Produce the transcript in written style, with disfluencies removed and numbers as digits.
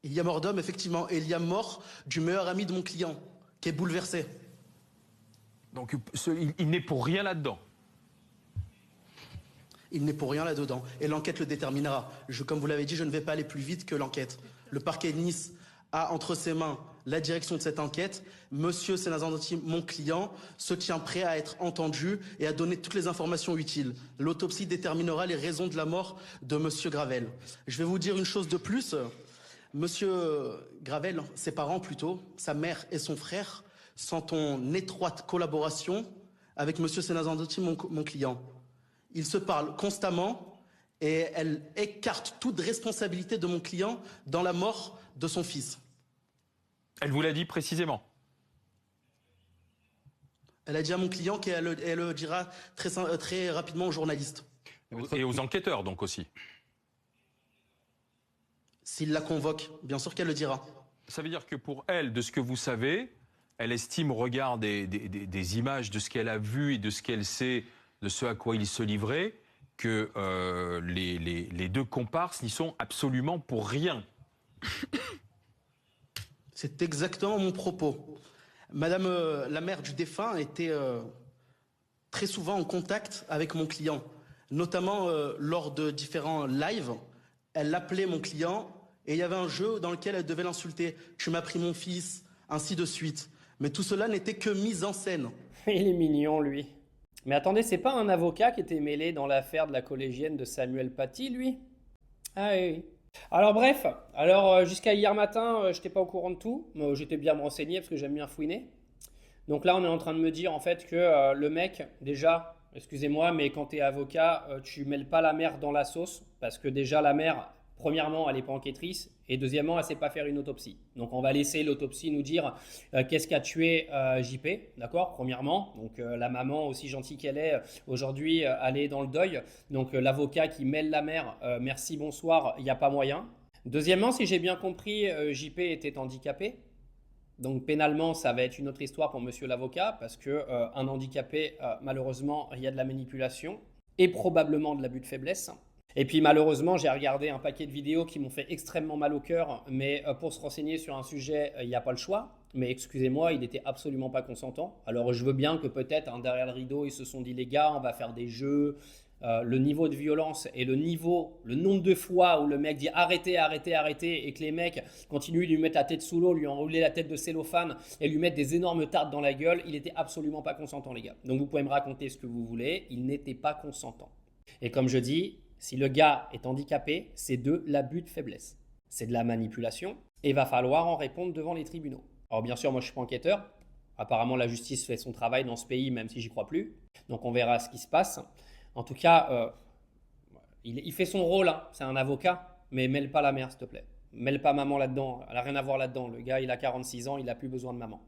Il y a mort d'homme, effectivement, et il y a mort du meilleur ami de mon client, qui est bouleversé. Donc il n'est pour rien là-dedans. Il n'est pour rien là-dedans. Et l'enquête le déterminera. Comme vous l'avez dit, je ne vais pas aller plus vite que l'enquête. Le parquet de Nice a entre ses mains la direction de cette enquête. Monsieur Senazandotti, mon client, se tient prêt à être entendu et à donner toutes les informations utiles. L'autopsie déterminera les raisons de la mort de monsieur Gravel. Je vais vous dire une chose de plus. Monsieur Gravel, ses parents plutôt, sa mère et son frère, sont en étroite collaboration avec monsieur Senazandotti, mon client. Ils se parlent constamment et elle écarte toute responsabilité de mon client dans la mort de son fils. Elle vous l'a dit précisément? Elle a dit à mon client qu'elle le dira très rapidement aux journalistes. Et aux enquêteurs donc aussi? S'il la convoque, bien sûr qu'elle le dira. Ça veut dire que pour elle, de ce que vous savez, elle estime au regard des images, de ce qu'elle a vu et de ce qu'elle sait, de ce à quoi il se livrait, que les deux comparses n'y sont absolument pour rien. C'est exactement mon propos. Madame la mère du défunt était très souvent en contact avec mon client, notamment lors de différents lives. Elle appelait mon client et il y avait un jeu dans lequel elle devait l'insulter. Tu m'as pris mon fils, ainsi de suite. Mais tout cela n'était que mise en scène. Il est mignon, lui. Mais attendez, c'est pas un avocat qui était mêlé dans l'affaire de la collégienne de Samuel Paty, lui? Ah oui, oui. Alors bref, jusqu'à hier matin, j'étais pas au courant de tout. J'étais bien me renseigner parce que j'aime bien fouiner. Donc là, on est en train de me dire en fait que le mec, déjà, excusez-moi, mais quand tu es avocat, tu mêles pas la mère dans la sauce parce que déjà la mère, premièrement, elle n'est pas enquêtrice et deuxièmement, elle sait pas faire une autopsie. Donc on va laisser l'autopsie nous dire qu'est-ce qui a tué JP, d'accord, premièrement. Donc la maman, aussi gentille qu'elle est, aujourd'hui, elle est dans le deuil. Donc l'avocat qui mêle la mère, merci, bonsoir, il n'y a pas moyen. Deuxièmement, si j'ai bien compris, JP était handicapé. Donc pénalement, ça va être une autre histoire pour monsieur l'avocat parce que un handicapé, malheureusement, il y a de la manipulation et probablement de l'abus de faiblesse. Et puis malheureusement, j'ai regardé un paquet de vidéos qui m'ont fait extrêmement mal au cœur, mais pour se renseigner sur un sujet, il n'y a pas le choix. Mais excusez-moi, il n'était absolument pas consentant. Alors je veux bien que peut-être derrière le rideau, ils se sont dit les gars, on va faire des jeux. Le niveau de violence et le nombre de fois où le mec dit arrêtez, arrêtez, arrêtez et que les mecs continuent de lui mettre la tête sous l'eau, lui enrouler la tête de cellophane et lui mettre des énormes tartes dans la gueule, il était absolument pas consentant les gars. Donc vous pouvez me raconter ce que vous voulez, il n'était pas consentant. Et comme je dis, si le gars est handicapé, c'est de l'abus de faiblesse. C'est de la manipulation et il va falloir en répondre devant les tribunaux. Alors bien sûr, moi je suis pas enquêteur. Apparemment la justice fait son travail dans ce pays même si j'y crois plus. Donc on verra ce qui se passe. En tout cas, il fait son rôle, hein. C'est un avocat, mais mêle pas la mère, s'il te plaît. Mêle pas maman là-dedans, elle n'a rien à voir là-dedans. Le gars, il a 46 ans, il n'a plus besoin de maman.